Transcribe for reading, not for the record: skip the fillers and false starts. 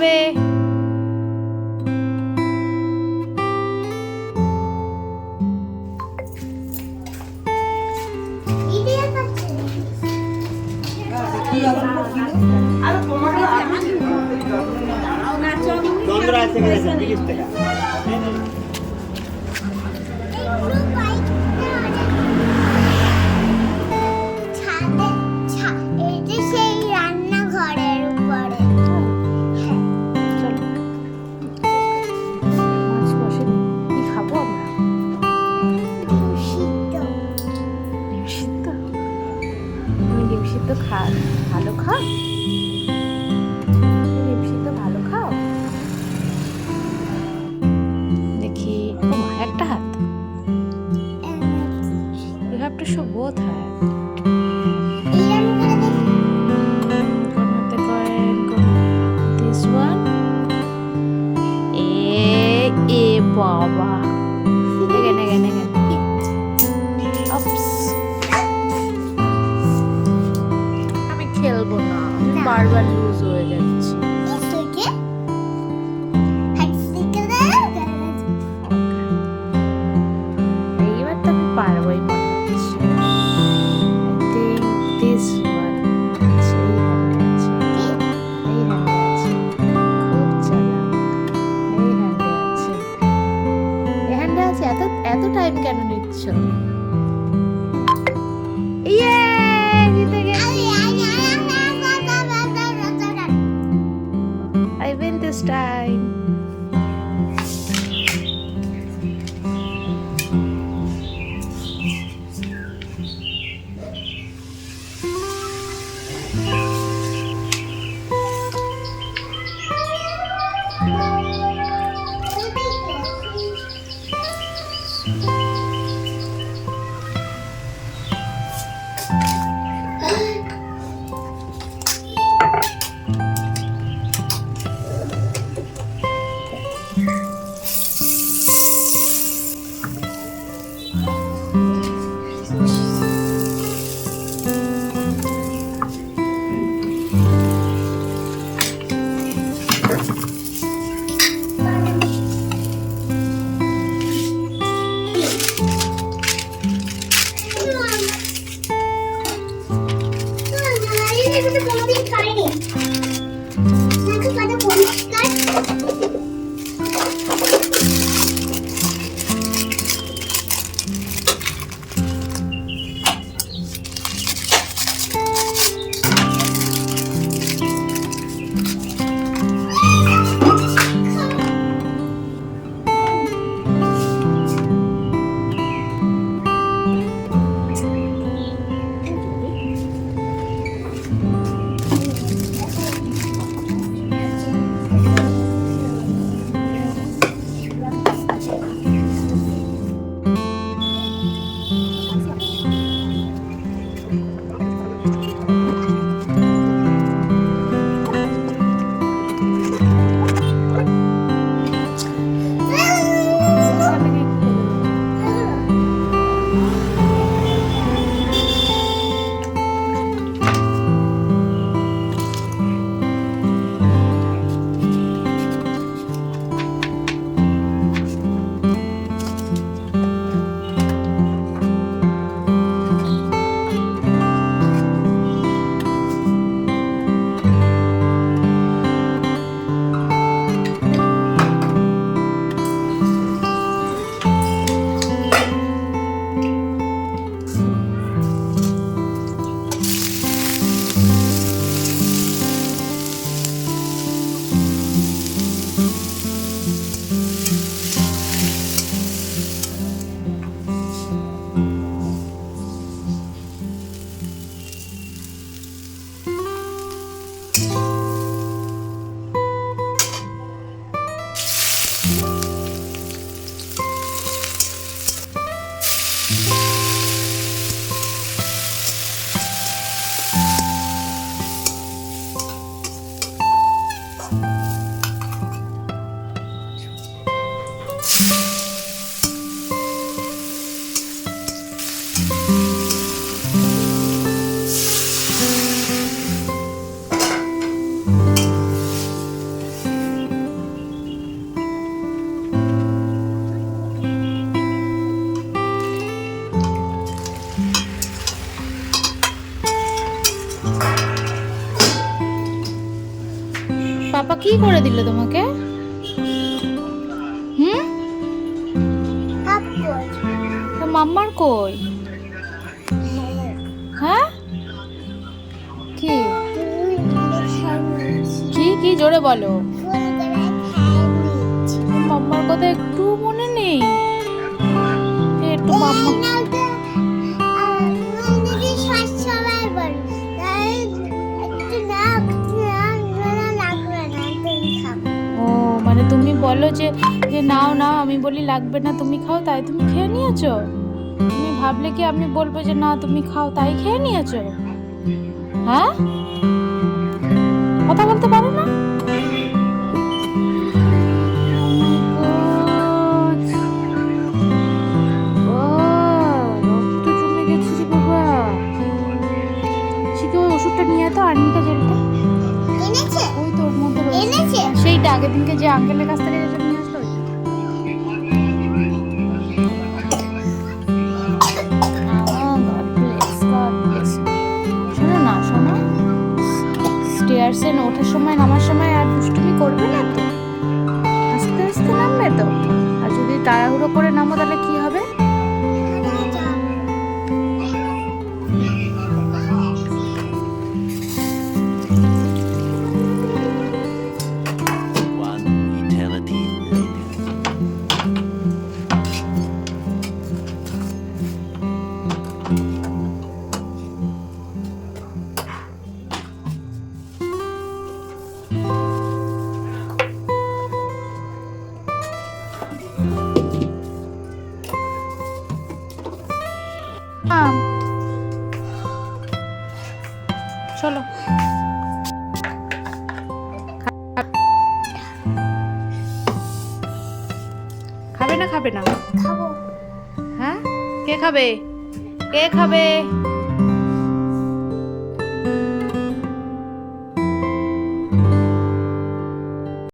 হবে। ভালো খাও, ডিম সিদ্ধ ভালো খাও। দেখি একটা হাত। You have to show both hands. This one. এ বাবা। Again. Oops. আমি খেলবো না, আমি বারবার লুজ হয়ে যাচ্ছি। এইবার তো আমি পারবোই মনে হচ্ছে। This one আছে, এই হ্যান্ডে আছে, খুব চালাক। এই হ্যান্ডে আছে, এত টাইম কেন নিচ্ছ? ইয়ে, জিতে গেছি। I win this time. কি করে দিল তোমাকে? হুম, তো মাম্মার কই? হ্যাঁ, কি কি কি জোরে বলো। মাম্মার কথা একটু মনে নেই? একটু মাম্মা ও মানে তুমি বলো যে যে নাও নাও, আমি বলি লাগবে না তুমি খাও, তাই তুমি খেয়ে নিয়েছো? তুমি ভাবলে কি আমি বলবো যে না তুমি খাও তাই খেয়ে নিয়েছো? হ্যাঁ, কথা বলতে পারো না? ও রক্ত জমে গেছে রে বাবা। শিখে ওই ওষুধটা নিয়ে আয় তো, আর্নিকা জেলটা। ওই তো ওর মধ্যে রয়েছে সেইটা আগের দিনকে যে আঙ্কেলের কাছ থেকে যেটা নিয়ে আসলো ওইটা। God bless, God bless. শোনো না, শোনো, স্টেয়ার্সে ওঠার সময় নামার সময় আর দুষ্টুমি করবে না তো? আস্তে আস্তে নামবে তো? আর যদি তাড়াহুড়ো করে নামো তাহলে কি হবে? One eternity later. চলো, খাবে না? খাবে না? খাবো। হ্যাঁ, কে খাবে? কে খাবে?